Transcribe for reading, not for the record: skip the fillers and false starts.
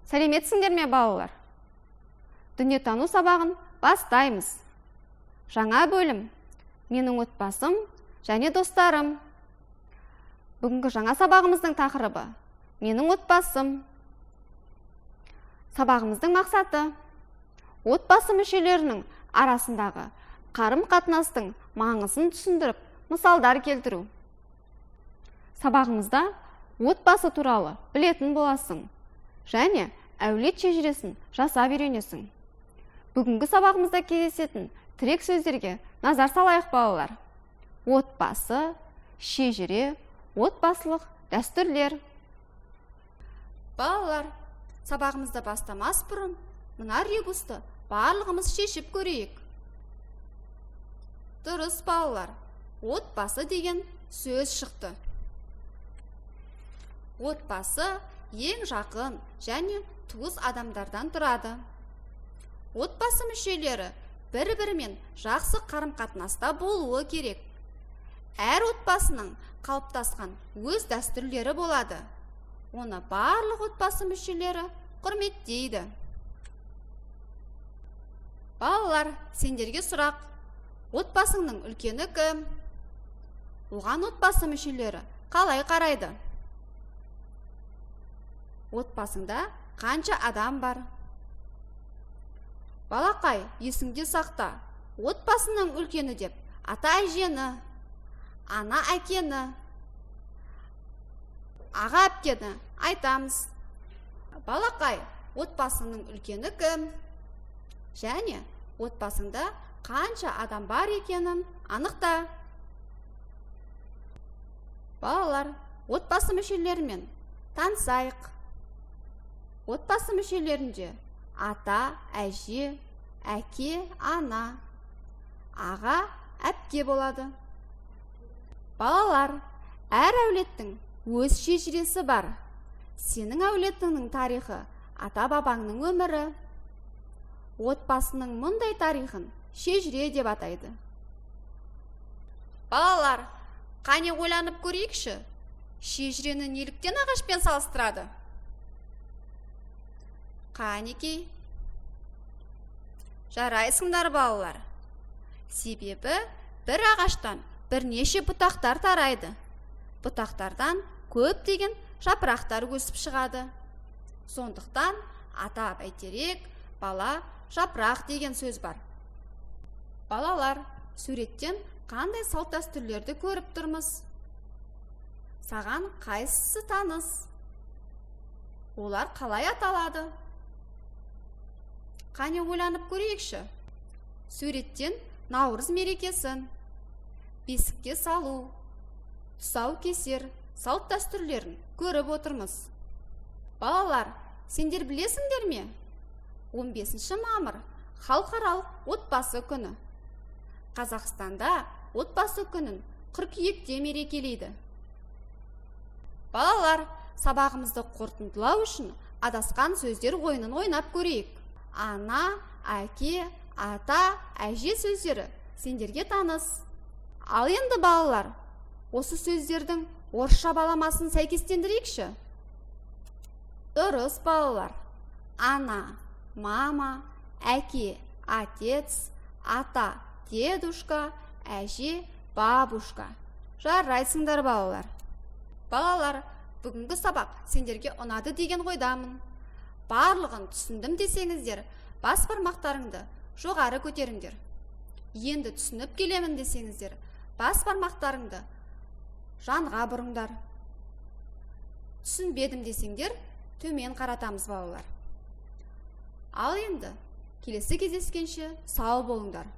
Сәлеметсіңдер ме, балалар? Дүниетану сабағын бастаймыз. Жаңа бөлім. Менің отбасым және достарым. Бүгінгі жаңа сабағымыздың тақырыбы менің отбасым. Сабағымыздың мақсаты отбасы мүшелерінің арасындағы қарым-қатынастың маңызын түсіндіріп, мысалдар келтіру. Сабағымызда отбасы туралы білетін боласың және әулет шежіресін жасап үйренесің. Бүгінгі сабағымызда кездесетін тірек сөздерге назар салайық, балалар. Отбасы, шежіре, отбасылық дәстүрлер. Балалар, сабағымызда бастамас бұрын мына ребусты барлығымыз шешіп көрейік. Дұрыс, балалар. Отбасы деген сөз шықты. Отбасы ең жақын және туыс адамдардан тұрады. Отбасы мүшелері бір-бірімен жақсы қарым-қатынаста болуы керек. Әр отбасының қалыптасқан өз дәстүрлері болады. Оны барлық отбасы мүшелері құрметтейді. Балалар, сендерге сұрақ. Отбасыңның үлкені кім? Оған отбасы мүшелері қалай қарайды? Отбасыңда қанша адам бар? Балақай, есіңде сақта. Отбасының үлкені деп ата-әжені, ана әкені, аға әпкені айтамыз. Балақай, отбасының үлкені кім? Және отбасыңда қанша адам бар екенін анықта. Балалар, отбасы мүшелерімен танысайық. Отбасы мүшелерінде ата, әже, әке, ана, аға, әпке болады. Балалар, әр әулеттің өз шежіресі бар. Сенің әулетіңнің тарихы ата-бабаңның өмірі. Отбасының мұндай тарихын шежіре деп атайды. Балалар, қане ойланып көрейікші, шежірені неліктен ағашпен салыстырады? Қанекей? Жарайсыңдар, балалар. Себебі бір ағаштан бірнеше бұтақтар тарайды. Бұтақтардан көптеген жапырақтар өсіп шығады. Сондықтан ата бәйтерек, бала жапырақ деген сөз бар. Балалар, суреттен қандай салт дәстүрлерді көріп тұрмыз? Саған қайсысы таныс? Олар қалай аталады? Қане ойланып көрейікші. Суреттен Наурыз мерекесін, бесікке салу, тұсау кесер, салт дәстүрлерін көріп отырмыз. Балалар, сендер білесіңдер ме? 15 мамыр халықаралық отбасы күні. Қазақстанда отбасы күнін қыркүйекте мерекелейді. Балалар, сабағымызды қорытындылау үшін адасқан сөздер ойынын ойнап көрейік. Ана, әке, ата, әже сөздері сендерге таныс. Ал енді балалар, осы сөздердің орысша баламасын сәйкестендірейікші. Дұрыс, балалар. Ана, мама, әке, отец, ата, дедушка, әже, бабушка. Жарайсыңдар, балалар. Балалар, бүгінгі сабақ сендерге ұнады деген ойдамын. Барлығын түсіндім десеңіздер, бас бармақтарыңды жоғары көтеріңдер. Енді түсініп келемін десеңіздер, бас бармақтарыңды жанға бұрыңдар. Түсінбедім десеңдер, төмен қаратамыз, балалар. Ал енді келесі кездескенше сау болыңдар.